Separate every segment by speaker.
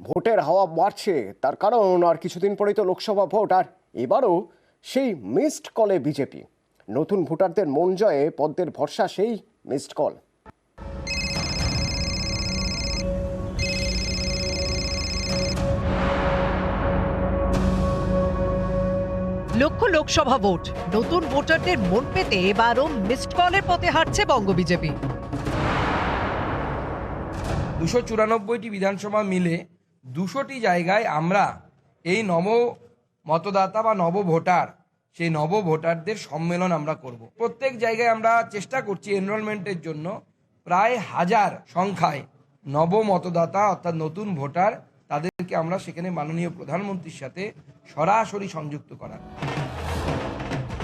Speaker 1: ভোটের হাওয়া বাড়ছে, তার কারণ আর কিছুদিন পরেই তো লোকসভা ভোট, আর এবারও সেই মিসড কলে বিজেপি। নতুন ভোটারদের মন জয়ে পদ্মের ভরসা সেই মিসড কল।
Speaker 2: লক্ষ্য লোকসভা ভোট, নতুন ভোটারদের মন পেতে এবারও মিসড কলের পথে হাঁটছে বঙ্গ বিজেপি।
Speaker 3: 294টি বিধানসভা মিলে 200টি জায়গায় আমরা এই নব মতদাতা বা নব ভোটার, সেই নব ভোটারদের সম্মেলন আমরা করব। প্রত্যেক জায়গায় আমরা চেষ্টা করছি এনরোলমেন্টের জন্য প্রায় 1000 সংখ্যায় নব মতদাতা অর্থাৎ নতুন ভোটার, তাদেরকে আমরা সেখানে মাননীয় প্রধানমন্ত্রীর সাথে সরাসরি সংযুক্ত করার।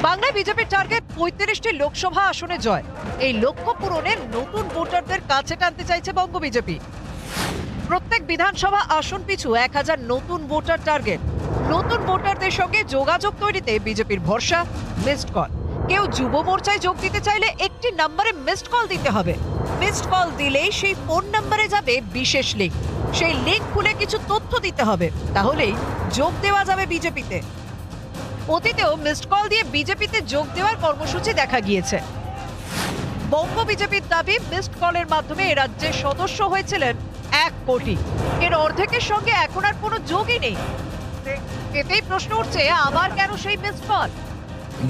Speaker 2: বাংলায় বিজেপির টার্গেট 35টি লোকসভা আসনে জয়। এই লক্ষ্য পূরণে নতুন ভোটারদের কাছে টানতে চাইছে বঙ্গ বিজেপি। প্রত্যেক বিধানসভা আসন পিছু 1000 নতুন ভোটার টার্গেট। নতুন ভোটারদের সঙ্গে যোগাযোগ তৈরিতে বিজেপির ভরসা মিসড কল। কেউ যুব মোর্চায় যোগ দিতে চাইলে একটি নম্বরে মিসড কল দিতে হবে। মিসড কল দিলেই সেই ফোন নম্বরে যাবে বিশেষ লিঙ্ক। সেই লিঙ্ক খুলে কিছু তথ্য দিতে হবে, তাহলেই যোগ দেওয়া যাবে বিজেপিতে। অতীতেও মিসড কল দিয়ে বিজেপিতে যোগ দেওয়ার কর্মসূচি দেখা গিয়েছে। বঙ্গ বিজেপির দাবি, মিসড কলের মাধ্যমে এ রাজ্যের সদস্য হয়েছিলেন 1 কোটি। এর অর্ধেকের সঙ্গে এখন আর কোনো যোগই নেই। এতেই প্রশ্ন উঠছে, আবার কেন সেই মিসড কল?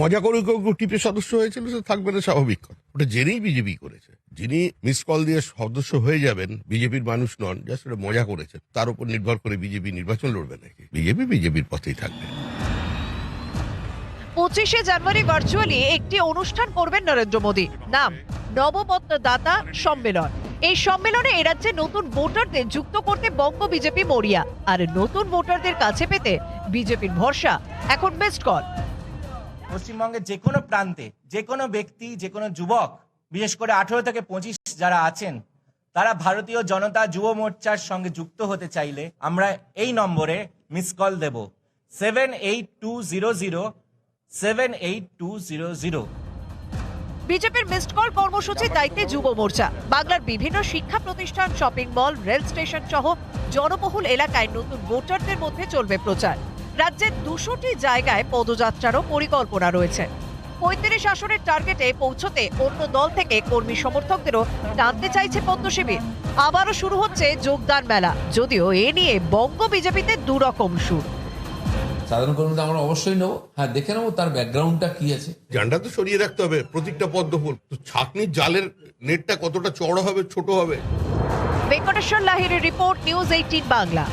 Speaker 4: মজা করে কেউ টিপে সদস্য হয়েছিল, সে থাকবে না, স্বাভাবিক কথা। ওটা জেনেই বিজেপি করেছে। যিনি মিস কল দিয়ে সদস্য হয়ে যাবেন বিজেপির মানুষ নন, জাস্ট ওটা মজা করেছে। তার উপর নির্ভর করে বিজেপি নির্বাচন লড়বে নাকি? বিজেপি বিজেপির পথেই থাকবে।
Speaker 2: 25শে জানুয়ারি ভার্চুয়ালি একটি অনুষ্ঠান করবেন নরেন্দ্র মোদী। নাম নবমতদাতা সম্মেলন। এই সম্মেলনে এ রাজ্যে নতুন ভোটারদের যুক্ত করতে বঙ্গ বিজেপি মরিয়া। আর নতুন ভোটারদের কাছে পেতে বিজেপির ভরসা এখন মিসড কল।
Speaker 5: পশ্চিমবঙ্গের যে কোনো প্রান্তে যে কোনো ব্যক্তি, যে কোনো যুবক, বিশেষ করে 18 থেকে 25 যারা আছেন, তারা ভারতীয় জনতা যুব মোর্চার সঙ্গে যুক্ত হতে চাইলে আমরা এই নম্বরে মিস কল দেব 7820078200।
Speaker 2: বিজেপির মিসড কল কর্মসূচির দায়িত্বে যুব মোর্চা। বাংলার বিভিন্ন শিক্ষা প্রতিষ্ঠান, শপিং মল, রেল স্টেশন সহ জনবহুল এলাকায় নতুন ভোটারদের মধ্যে চলবে প্রচার। রাজ্যের 200টি জায়গায় পদযাত্রারও পরিকল্পনা রয়েছে। 35 আসনের টার্গেটে পৌঁছতে অন্য দল থেকে কর্মী সমর্থকদেরও টানতে চাইছে পদ্ম শিবির। আবারও শুরু হচ্ছে যোগদান মেলা, যদিও এ নিয়ে বঙ্গ বিজেপিতে দুরকম সুর।
Speaker 6: সাধারণ কর্মী আমরা অবশ্যই নেবো, হ্যাঁ দেখে নেবো তার ব্যাকগ্রাউন্ডটা কি আছে।
Speaker 4: জানটা তো সরিয়ে রাখতে হবে প্রত্যেকটা পদ্ম ফুল। তো ছাকনির জালের নেটটা কতটা চওড়া হবে, ছোট হবে।
Speaker 2: ভেঙ্কটেশ্বর লাহিড়ির রিপোর্ট, নিউজ 18 বাংলা।